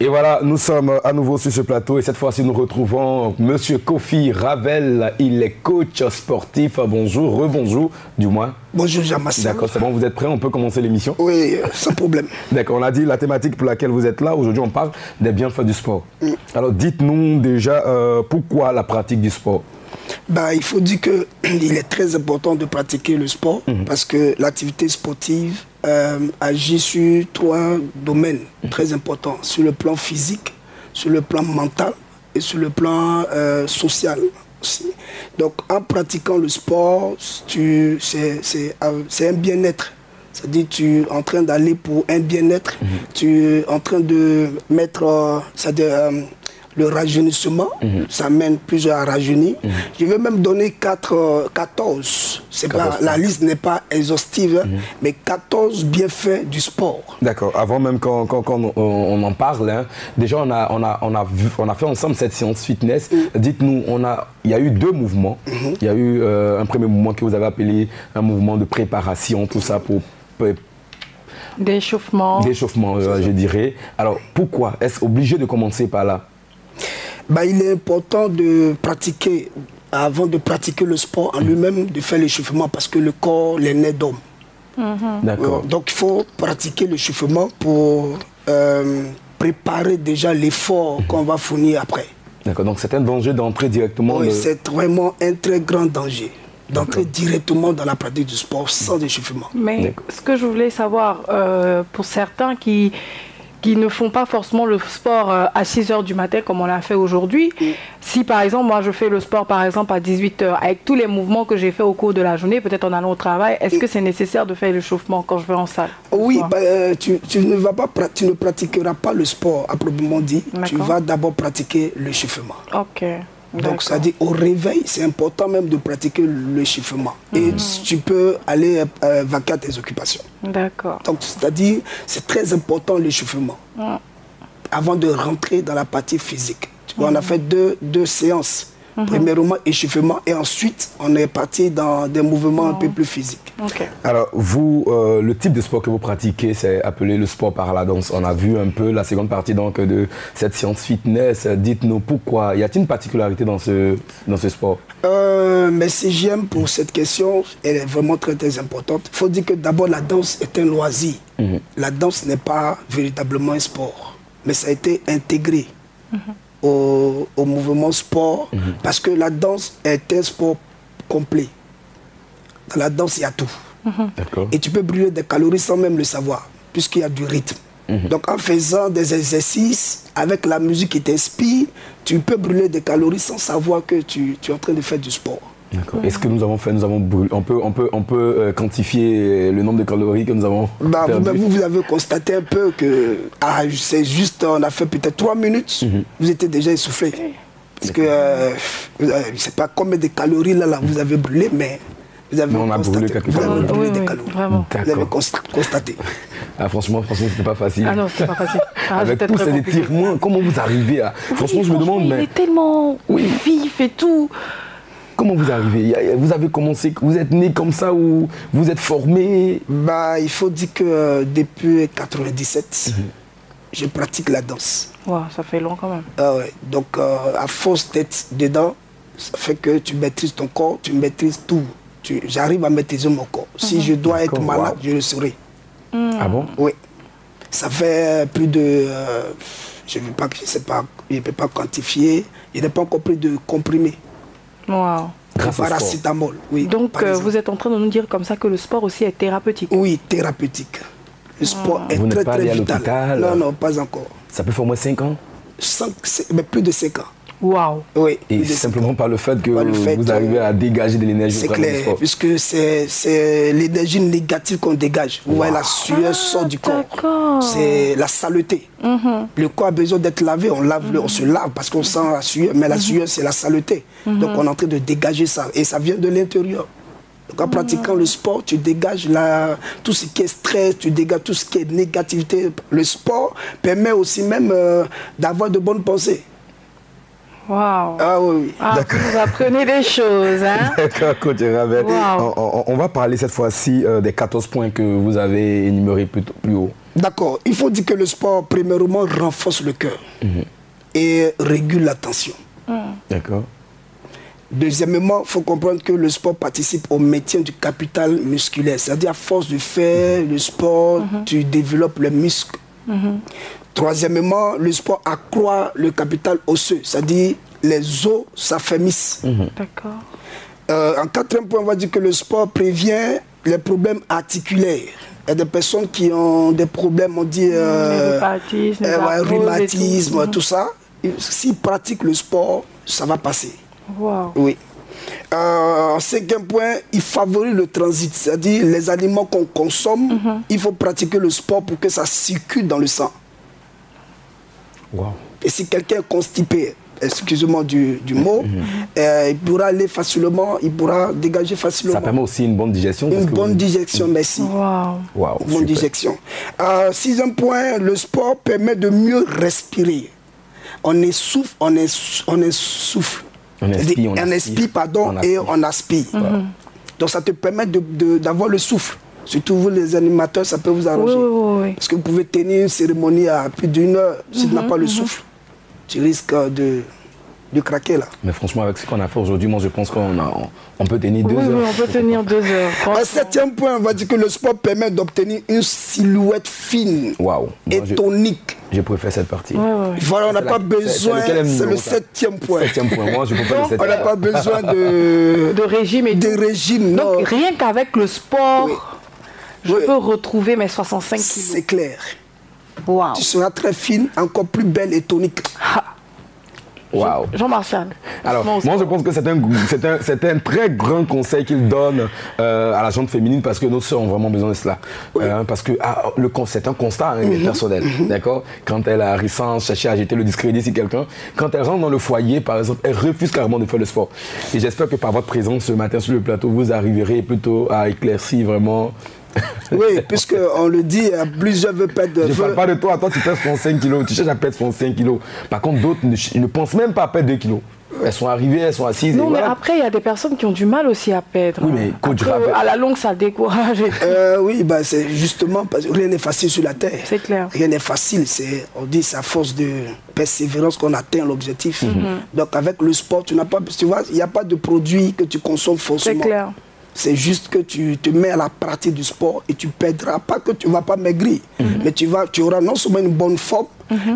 Et voilà, nous sommes à nouveau sur ce plateau et cette fois-ci nous retrouvons Monsieur Kofi Ravel. Il est coach sportif. Bonjour, rebonjour du moins. Bonjour Jean-Marcel. D'accord, c'est bon, vous êtes prêts? On peut commencer l'émission? Oui, sans problème. D'accord, on a dit la thématique pour laquelle vous êtes là. Aujourd'hui, on parle des bienfaits du sport. Alors dites-nous déjà pourquoi la pratique du sport? Bah, il faut dire qu'il est très important de pratiquer le sport parce que l'activité sportive agit sur trois domaines très importants, sur le plan physique, sur le plan mental et sur le plan social aussi. Donc en pratiquant le sport, c'est un bien-être. C'est-à-dire tu es en train d'aller pour un bien-être, tu es en train de mettre le rajeunissement, ça mène plusieurs à rajeunir. Je vais même donner 14. La liste n'est pas exhaustive, mais 14 bienfaits du sport. D'accord. Avant même qu'on en parle, hein, déjà on a fait ensemble cette séance fitness. Dites-nous, il y a eu deux mouvements. Il y a eu un premier mouvement que vous avez appelé un mouvement de préparation, tout ça pour d'échauffement. D'échauffement, je dirais. Alors pourquoi est-ce obligé de commencer par là? Bah, il est important de pratiquer, avant de pratiquer le sport en lui-même, de faire l'échauffement parce que le corps, les nés d'homme. D'accord. Donc il faut pratiquer l'échauffement pour préparer déjà l'effort qu'on va fournir après. D'accord, donc c'est un danger d'entrer directement... Oui, c'est vraiment un très grand danger d'entrer directement dans la pratique du sport sans échauffement. Mais ce que je voulais savoir, pour certains qui ne font pas forcément le sport à 6 h du matin comme on l'a fait aujourd'hui. Si par exemple, moi je fais le sport par exemple à 18 h, avec tous les mouvements que j'ai fait au cours de la journée, peut-être en allant au travail, est-ce que c'est nécessaire de faire l'échauffement quand je vais en salle? Oui, tu ne pratiqueras pas le sport à proprement dit, tu vas d'abord pratiquer l'échauffement. Ok. Donc ça dit au réveil, c'est important même de pratiquer l'échauffement. Et tu peux aller vaquer à tes occupations. D'accord. Donc c'est-à-dire, c'est très important l'échauffement. Avant de rentrer dans la partie physique. Tu vois, on a fait deux séances. Premièrement, échauffement et ensuite, on est parti dans des mouvements un peu plus physiques. Alors, vous, le type de sport que vous pratiquez, c'est appelé le sport par la danse. On a vu un peu la seconde partie donc, de cette séance fitness. Dites-nous pourquoi. Y a-t-il une particularité dans ce sport? Merci j'aime pour cette question. Elle est vraiment très, très importante. Il faut dire que d'abord, la danse est un loisir. La danse n'est pas véritablement un sport. Mais ça a été intégré. Au mouvement sport, parce que la danse est un sport complet. Dans la danse, il y a tout. Et tu peux brûler des calories sans même le savoir, puisqu'il y a du rythme. Donc en faisant des exercices, avec la musique qui t'inspire, tu peux brûler des calories sans savoir que tu es en train de faire du sport. Est-ce que nous avons fait, on peut quantifier le nombre de calories que nous avons perdu? Vous avez constaté un peu que c'est juste, on a fait peut-être 3 minutes, vous étiez déjà essoufflé. Parce que c'est pas combien de calories là vous avez brûlé, mais vous avez brûlé quelques calories. Vous avez brûlé des calories. Vraiment. Vous avez constaté. Franchement, c'était pas facile. Ah non, c'était pas facile. Avec tous ces étirements, comment vous arrivez à... Franchement, je me demande... Il est tellement vif et tout. Comment vous arrivez? Vous avez commencé, vous êtes né comme ça ou vous êtes formé? Il faut dire que depuis 1997, je pratique la danse. Wow, ça fait long quand même. Donc à force d'être dedans, ça fait que tu maîtrises ton corps, tu maîtrises tout. J'arrive à maîtriser mon corps. Si je dois être malade, je le serai. Ah bon? Oui. Ça fait plus de... je ne peux pas quantifier. Je n'ai pas encore pris de comprimés. Wow. Paracétamol, oui. Donc vous êtes en train de nous dire comme ça que le sport aussi est thérapeutique? Oui, thérapeutique. Le sport est très très vital. Non, pas encore. Ça peut faire au moins 5 ans? Mais plus de 5 ans. Waouh. Oui. Et simplement par le fait que vous arrivez à dégager de l'énergie. C'est clair, puisque c'est l'énergie négative qu'on dégage. Vous voyez, la sueur sort du corps. C'est la saleté. Le corps a besoin d'être lavé, on se lave parce qu'on sent la sueur, mais la sueur c'est la saleté. Donc on est en train de dégager ça et ça vient de l'intérieur. Donc en pratiquant le sport, tu dégages tout ce qui est stress, tu dégages tout ce qui est négativité. Le sport permet aussi même d'avoir de bonnes pensées. Waouh. Ah oui. Vous apprenez des choses, hein? D'accord, coach Ravel. On va parler cette fois-ci des 14 points que vous avez énumérés plus haut. D'accord. Il faut dire que le sport, premièrement, renforce le cœur et régule la tension. D'accord. Deuxièmement, il faut comprendre que le sport participe au maintien du capital musculaire. C'est-à-dire, à force de faire le sport, tu développes le muscle. Troisièmement, le sport accroît le capital osseux. C'est-à-dire, les os s'affermissent. D'accord. En quatrième point, on va dire que le sport prévient les problèmes articulaires. Il y a des personnes qui ont des problèmes, on dit rhumatisme, tout ça. S'ils pratiquent le sport, ça va passer. Wow. Oui. En cinquième point, il favorise le transit, c'est-à-dire les aliments qu'on consomme, il faut pratiquer le sport pour que ça circule dans le sang. Wow. Et si quelqu'un est constipé, excusez-moi du mot, il pourra aller facilement, il pourra dégager facilement. Ça permet aussi une bonne digestion. Une bonne digestion, merci. Wow. Une bonne digestion. Sixième point, le sport permet de mieux respirer. On essouffle. On aspire. Donc ça te permet d'avoir le souffle. Surtout vous les animateurs, ça peut vous arranger. Oui. Parce que vous pouvez tenir une cérémonie à plus d'1 heure. Si tu n'as pas le souffle, tu risques de craquer là. Mais franchement, avec ce qu'on a fait aujourd'hui, moi je pense qu'on peut tenir 2 heures. Oui, on peut tenir 2 heures. Un septième point, on va dire que le sport permet d'obtenir une silhouette fine et tonique. Je préfère cette partie. Voilà, on n'a pas besoin, c'est le septième point. Moi je préfère le septième. On n'a pas besoin de régime et de régime. Donc non. rien qu'avec le sport, je peux retrouver mes 65 kilos. C'est clair. Wow. Tu seras très fine, encore plus belle et tonique. Wow. Jean-Martial. Alors, moi je pense que c'est un très grand conseil qu'il donne à la gente féminine parce que nos sœurs ont vraiment besoin de cela. Parce que c'est un constat personnel. D'accord. Quand elles arrivent sans chercher à jeter le discrédit sur quelqu'un, quand elles rentrent dans le foyer, par exemple, elles refusent carrément de faire le sport. Et j'espère que par votre présence ce matin sur le plateau, vous arriverez plutôt à éclaircir vraiment. Oui, puisqu'on le dit, plusieurs veulent perdre. Je ne parle pas de toi, tu pèses 65 kilos, tu cherches à perdre 65 kilos. Par contre, d'autres ne pensent même pas à perdre 2 kilos. Elles sont arrivées, elles sont assises. Non, mais après, il y a des personnes qui ont du mal aussi à perdre. Oui, mais coach, après, à la longue, ça décourage. Oui, c'est justement parce que rien n'est facile sur la terre. C'est clair. Rien n'est facile. On dit c'est à force de persévérance qu'on atteint l'objectif. Donc, avec le sport, tu vois, il n'y a pas de produit que tu consommes forcément. C'est clair. C'est juste que tu te mets à la pratique du sport et tu perdras, pas que tu ne vas pas maigrir, mais tu auras non seulement une bonne forme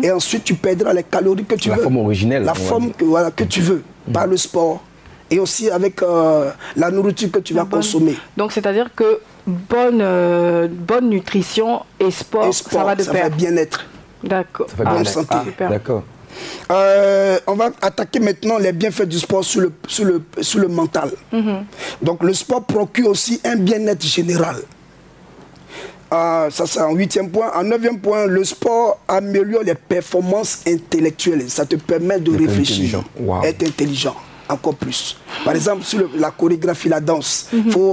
et ensuite tu perdras les calories que tu veux. La forme originelle. La forme que tu veux, par le sport et aussi avec la nourriture que tu vas consommer. Donc c'est-à-dire que bonne nutrition et sport, ça va de pair. Ça va bien-être. D'accord. Ça va bonne santé. D'accord. On va attaquer maintenant les bienfaits du sport sur le mental. Donc le sport procure aussi un bien-être général. Ça c'est en 8e point. En 9e point, le sport améliore les performances intellectuelles. Ça te permet de réfléchir, être intelligent encore plus. Par exemple, sur la chorégraphie, la danse,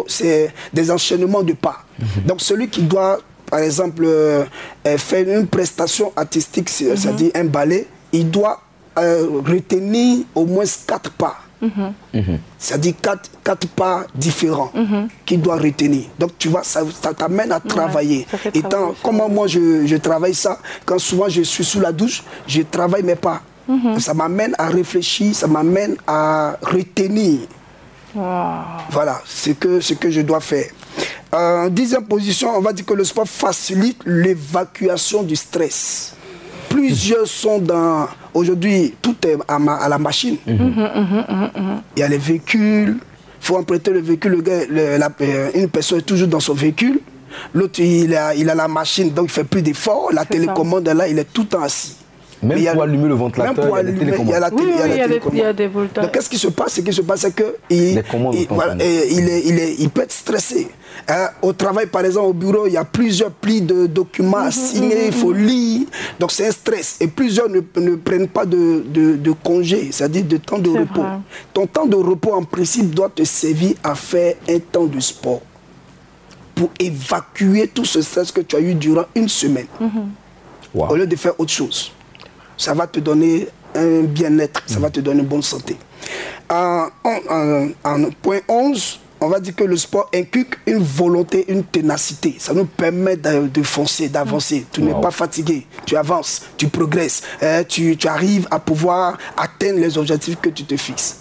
c'est des enchaînements de pas. Donc celui qui doit, par exemple, faire une prestation artistique, c'est-à-dire un ballet, il doit retenir au moins 4 pas. C'est-à-dire 4 pas différents qu'il doit retenir. Donc tu vois, ça t'amène à travailler. Et comment moi je travaille ça, quand souvent je suis sous la douche, je travaille mes pas. Ça m'amène à réfléchir, ça m'amène à retenir. Voilà, ce que je dois faire. En 10e position, on va dire que le sport facilite l'évacuation du stress. Plusieurs sont dans... Aujourd'hui, tout est à la machine. Il y a les véhicules. Il faut emprunter le véhicule. Le gars, une personne est toujours dans son véhicule. L'autre, il a la machine, donc il ne fait plus d'efforts. La télécommande, là, il est tout le temps assis. Même pour allumer le ventilateur, il y a la télécommande. Il y a des voltages. Donc, qu'est-ce qui se passe? Ce qui se passe, c'est qu'il peut être stressé. Au travail, par exemple, au bureau, il y a plusieurs plis de documents à signer, il faut lire. Donc, c'est un stress. Et plusieurs ne prennent pas de congé, c'est-à-dire de temps de repos. Vrai. Ton temps de repos, en principe, doit te servir à faire un temps de sport pour évacuer tout ce stress que tu as eu durant une semaine. Au lieu de faire autre chose. Ça va te donner un bien-être, ça va te donner une bonne santé. En point 11, on va dire que le sport inculque une volonté, une ténacité. Ça nous permet de foncer, d'avancer. Tu n'es pas fatigué, tu avances, tu progresses, tu arrives à pouvoir atteindre les objectifs que tu te fixes.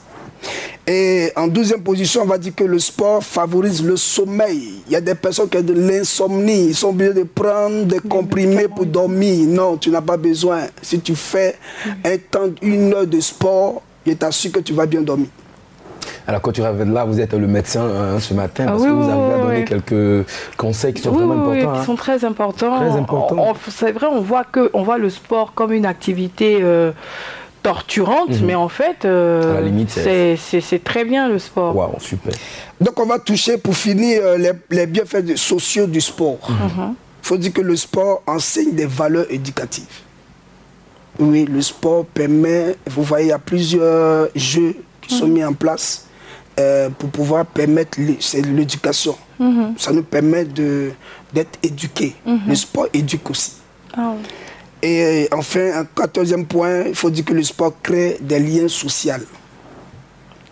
Et en 12e position, on va dire que le sport favorise le sommeil. Il y a des personnes qui ont de l'insomnie, ils sont obligés de prendre des comprimés pour dormir. Non, tu n'as pas besoin. Si tu fais un temps, 1 heure de sport, je t'assure que tu vas bien dormir. Alors quand tu arrives là, vous êtes le médecin ce matin, parce que vous avez donné quelques conseils qui sont vraiment importants. Oui, qui sont très importants. Très importants. C'est vrai, on voit le sport comme une activité torturante, mais en fait, à la limite, c'est très bien le sport. Waouh, super. Donc on va toucher pour finir les bienfaits sociaux du sport. Il faut dire que le sport enseigne des valeurs éducatives. Oui, le sport permet, vous voyez, il y a plusieurs jeux qui sont mis en place pour pouvoir permettre l'éducation. Ça nous permet d'être éduqués. Le sport éduque aussi. Ah oui. Et enfin, un 14e point, il faut dire que le sport crée des liens sociaux.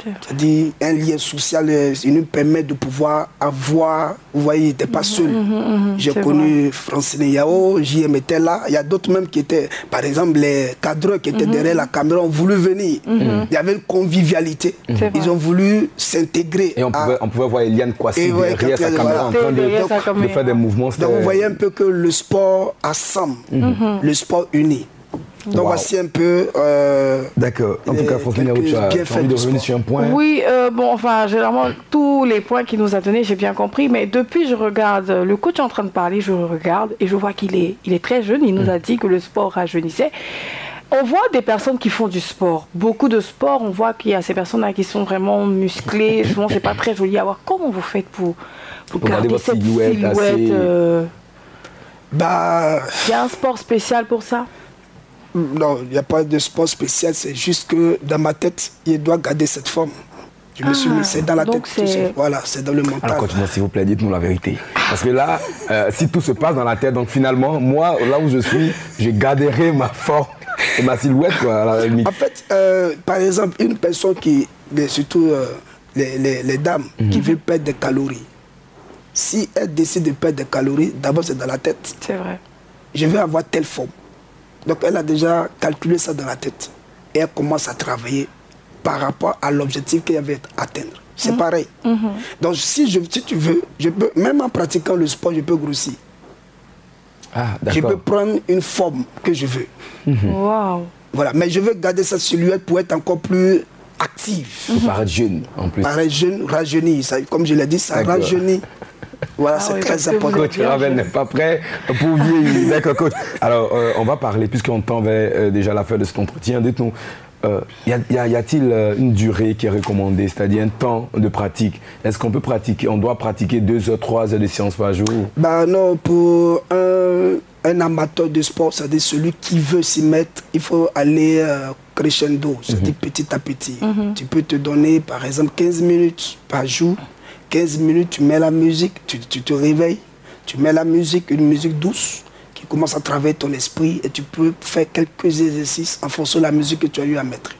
C'est-à-dire un lien social, il nous permet de pouvoir avoir, vous voyez, il n'était pas seul. J'ai connu Francine Yao, JM était là, il y a d'autres même qui étaient, par exemple les cadreurs qui étaient derrière la caméra ont voulu venir. Il y avait une convivialité, ils ont voulu s'intégrer. Et on pouvait voir Eliane Kwasi derrière sa caméra en train de faire des mouvements. Donc vous voyez un peu que le sport assemble, le sport unit. Donc voici un peu... D'accord. En tout cas, Francine Yao, tu as envie de revenir sur un point. Oui, bon, enfin, généralement, tous les points qu'il nous a donnés, j'ai bien compris. Mais depuis, je regarde, le coach est en train de parler, je regarde et je vois qu'il est très jeune. Il nous a dit que le sport rajeunissait. On voit des personnes qui font du sport, beaucoup de sport. On voit qu'il y a ces personnes-là qui sont vraiment musclées. Souvent, c'est pas très joli à voir. Comment vous faites pour garder votre cette silhouette il y a un sport spécial pour ça? Non, il n'y a pas de sport spécial, c'est juste que dans ma tête, il doit garder cette forme. Je me suis mis, c'est dans la tête. Voilà, c'est dans le mental. Alors continuez s'il vous plaît, dites-nous la vérité. Parce que là, si tout se passe dans la tête, donc finalement, moi, là où je suis, je garderai ma forme et ma silhouette, quoi, à la limite. En fait, par exemple, une personne qui, surtout les dames, qui veulent perdre des calories, si elle décide de perdre des calories, d'abord c'est dans la tête. C'est vrai. Je vais avoir telle forme. Donc elle a déjà calculé ça dans la tête. Et elle commence à travailler par rapport à l'objectif qu'elle veut atteindre. C'est pareil. Donc si tu veux, je peux, même en pratiquant le sport, je peux grossir. Ah, je peux prendre une forme que je veux. Wow. Voilà, mais je veux garder cette silhouette pour être encore plus active. Pour paraître jeune en plus. Paraître jeune, rajeunir. Ça, comme je l'ai dit, ça rajeunit. Voilà, c'est très important. Coach Ravel n'est pas prêt pour vieillir. D'accord, coach. Alors, on va parler, puisqu'on tend vers déjà la fin de cet entretien. Dites-nous, y a-t-il une durée qui est recommandée, c'est-à-dire un temps de pratique? Est-ce qu'on peut pratiquer, on doit pratiquer 2 heures, 3 heures de séance par jour? Bah non, pour un amateur de sport, c'est-à-dire celui qui veut s'y mettre, il faut aller crescendo, c'est-à-dire petit à petit. Tu peux te donner, par exemple, 15 minutes par jour. 15 minutes, tu mets la musique, tu te réveilles, tu mets la musique, une musique douce qui commence à travailler ton esprit et tu peux faire quelques exercices en fonction de la musique que tu as eu à mettre.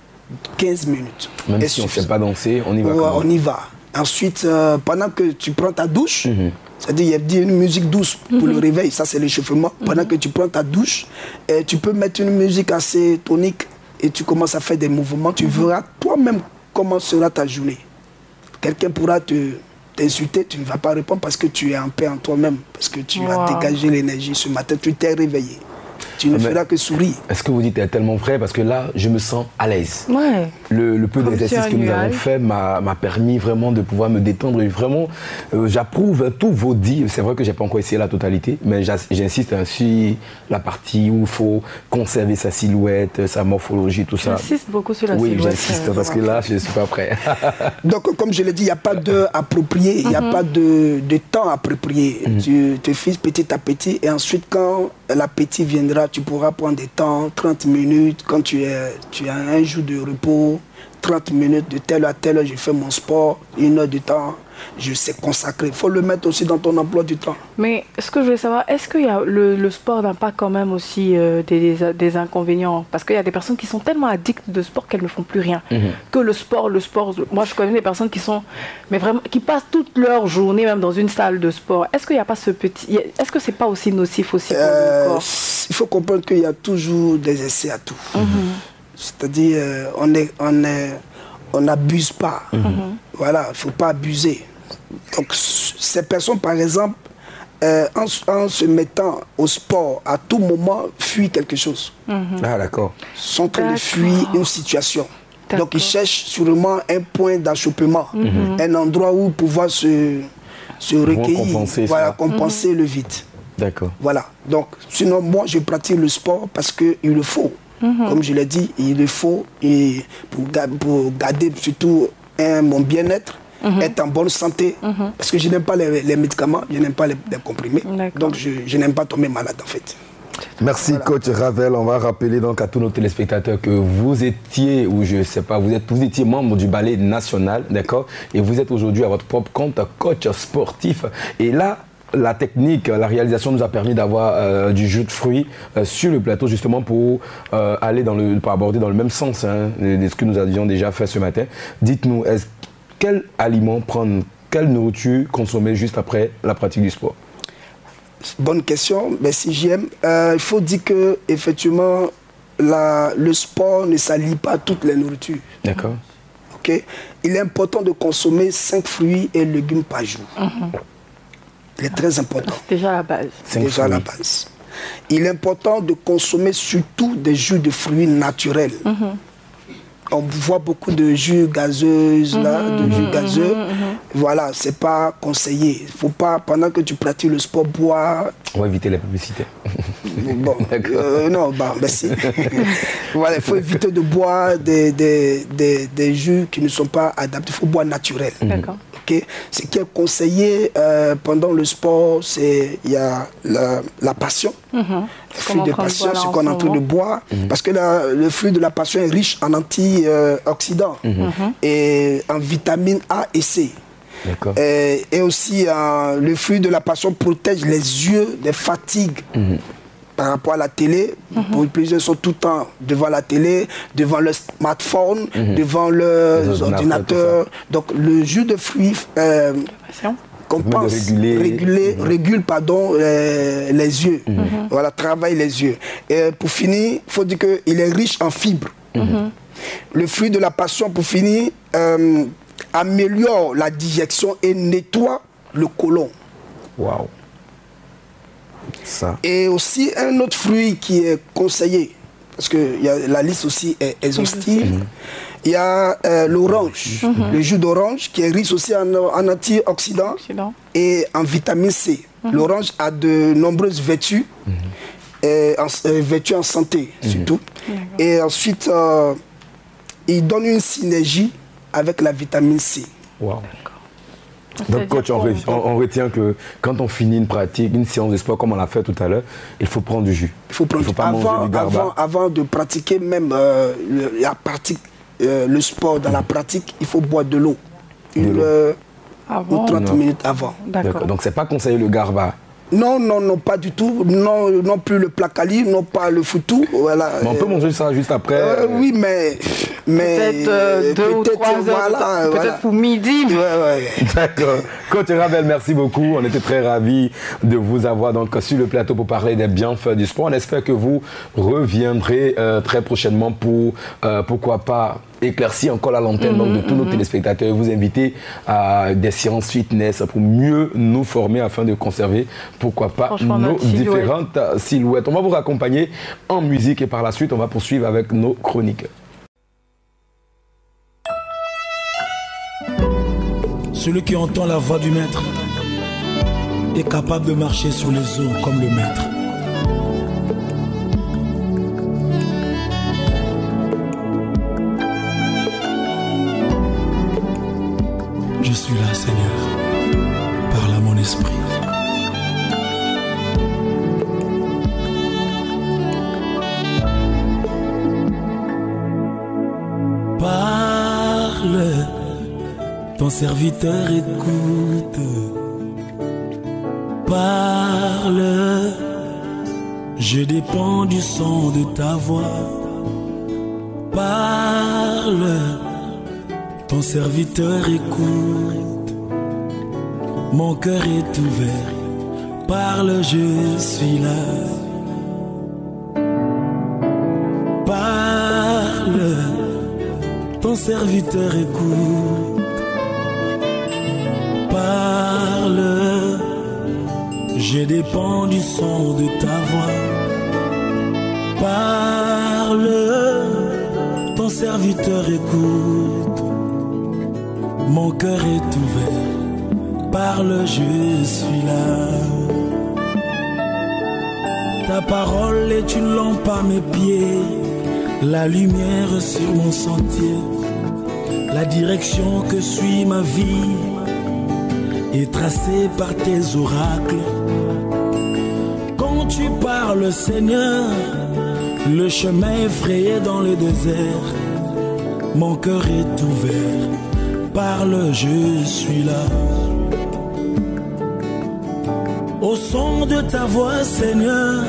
15 minutes. Même si on ne sait pas danser, on y va. On y va. Ensuite, pendant que tu prends ta douche, c'est-à-dire il y a une musique douce pour le réveil, ça c'est l'échauffement. Pendant que tu prends ta douche, tu peux mettre une musique assez tonique et tu commences à faire des mouvements. Tu verras toi-même comment sera ta journée. Quelqu'un pourra t'insulter, tu ne vas pas répondre parce que tu es en paix en toi-même, parce que tu as dégagé l'énergie ce matin, tu t'es réveillé. Tu ne feras que sourire. Est-ce que vous dites est tellement vrai? Parce que là, je me sens à l'aise. Ouais. Le peu d'exercice que nous avons fait m'a permis vraiment de pouvoir me détendre. Et vraiment, j'approuve tous vos dits. C'est vrai que je n'ai pas encore essayé la totalité, mais j'insiste sur la partie où il faut conserver sa silhouette, sa morphologie, tout ça. J'insiste beaucoup sur la silhouette. Oui, j'insiste parce que là, je ne suis pas prêt. Donc, comme je l'ai dit, il n'y a pas d'heure appropriée, il n'y a pas de temps approprié. Tu te fixes petit à petit et ensuite, quand l'appétit viendra, tu pourras prendre des temps, 30 minutes, quand tu as un jour de repos, 30 minutes de telle à telle heure, je fais mon sport, 1 heure de temps. je sais consacrer. Il faut le mettre aussi dans ton emploi du temps. Mais ce que je voulais savoir, est-ce que le sport n'a pas quand même aussi des inconvénients? Parce qu'il y a des personnes qui sont tellement addictes de sport qu'elles ne font plus rien. Que le sport, moi je connais des personnes qui sont, mais vraiment, qui passent toute leur journée même dans une salle de sport. Est-ce qu'il n'y a pas ce petit, est-ce que c'est pas aussi nocif aussi pour le corps? Il faut comprendre qu'il y a toujours des essais à tout. C'est-à-dire, on n'abuse pas. Voilà, il ne faut pas abuser. Donc, ces personnes, par exemple, en se mettant au sport, à tout moment, fuient quelque chose. Ah, d'accord. Sont en train de fuir une situation. Donc, ils cherchent sûrement un point d'achoppement, un endroit où pouvoir se recueillir, voilà, compenser le vide. D'accord. Voilà. Donc, sinon, moi, je pratique le sport parce qu'il le faut. Comme je l'ai dit, il le faut et pour garder surtout mon bien-être, être en bonne santé, parce que je n'aime pas les médicaments, je n'aime pas les comprimés, donc je n'aime pas tomber malade en fait. Merci coach Ravel. On va rappeler donc à tous nos téléspectateurs que vous étiez, ou je sais pas, vous étiez membre du ballet national, d'accord, et vous êtes aujourd'hui à votre propre compte coach sportif. Et là, la technique, la réalisation nous a permis d'avoir du jus de fruits sur le plateau justement pour aller pour aborder dans le même sens de ce que nous avions déjà fait ce matin. Dites-nous, quel aliment prendre, quelle nourriture consommer juste après la pratique du sport? Bonne question, merci JM. Il faut dire que effectivement le sport ne s'allie pas à toutes les nourritures. D'accord. Ok. Il est important de consommer 5 fruits et légumes par jour. Il est très important. C'est déjà la base. C'est déjà la base. Il est important de consommer surtout des jus de fruits naturels. On voit beaucoup de jus gazeuses, de jus gazeux. Voilà, c'est pas conseillé. Il faut pas, pendant que tu pratiques le sport, boire. On va éviter la publicité. Bon, non, bah, merci. Voilà, il faut éviter de boire des jus qui ne sont pas adaptés. Il faut boire naturel. D'accord. Okay. Ce qui est conseillé pendant le sport, il y a la passion. Le fruit de passion, ce qu'on est en train de boire. Parce que le fruit de la passion est riche en antioxydants et en vitamines A et C. Et aussi, le fruit de la passion protège les yeux des fatigues. Par rapport à la télé, plusieurs sont tout le temps devant la télé, devant le smartphone, devant leurs ordinateurs. Donc le jus de fruits compense, régule les yeux. Voilà, travaille les yeux. Et pour finir, il faut dire qu'il est riche en fibres. Le fruit de la passion, pour finir, améliore la digestion et nettoie le côlon. Waouh. Ça. Et aussi un autre fruit qui est conseillé, parce que la liste aussi est exhaustive, il y a l'orange, le jus d'orange qui est riche aussi en antioxydants et en vitamine C. L'orange a de nombreuses vertus, vertus en santé surtout. Et ensuite, il donne une synergie avec la vitamine C. Wow. Donc coach, on retient que quand on finit une pratique, une séance de sport comme on l'a fait tout à l'heure, il faut prendre du jus. Il faut prendre pas manger du garba. Avant de pratiquer même le sport dans la pratique, il faut boire de l'eau. Ou 30 minutes avant. D'accord. Donc c'est pas conseillé le garba. Non, pas du tout. Non plus le placali, non pas le foutou. Voilà. Mais on peut manger ça juste après. Oui, mais peut-être 2 ou 3 heures, voilà, peut-être pour midi. D'accord. Coach Ravel, merci beaucoup. On était très ravis de vous avoir donc sur le plateau pour parler des bienfaits du sport. On espère que vous reviendrez très prochainement pour, pourquoi pas, éclaircir encore la lanterne donc, de tous nos téléspectateurs, vous inviter à des séances fitness pour mieux nous former afin de conserver, pourquoi pas, nos différentes silhouettes. On va vous raccompagner en musique et par la suite, on va poursuivre avec nos chroniques. Celui qui entend la voix du maître est capable de marcher sur les eaux comme le maître. Je suis là, Seigneur, parle à mon esprit. Parle, ton serviteur écoute. Parle, je dépends du son de ta voix. Parle, ton serviteur écoute. Mon cœur est ouvert. Parle, je suis là. Parle, ton serviteur écoute. Parle, je dépends du son de ta voix. Parle, ton serviteur écoute. Mon cœur est ouvert. Parle, je suis là. Ta parole est une lampe à mes pieds, la lumière sur mon sentier, la direction que suit ma vie est tracée par tes oracles. Quand tu parles, Seigneur, le chemin est frayé dans le désert. Mon cœur est ouvert. Parle, je suis là. Au son de ta voix, Seigneur,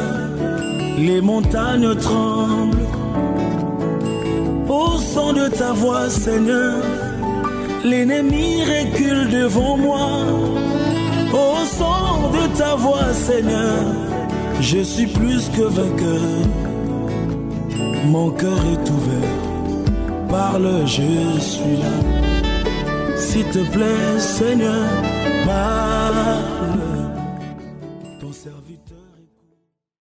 les montagnes tremblent. Au son de ta voix, Seigneur, l'ennemi recule devant moi. Au son de ta voix, Seigneur, je suis plus que vainqueur. Mon cœur est ouvert. Parle, je suis là. S'il te plaît, Seigneur, parle. Ton serviteur.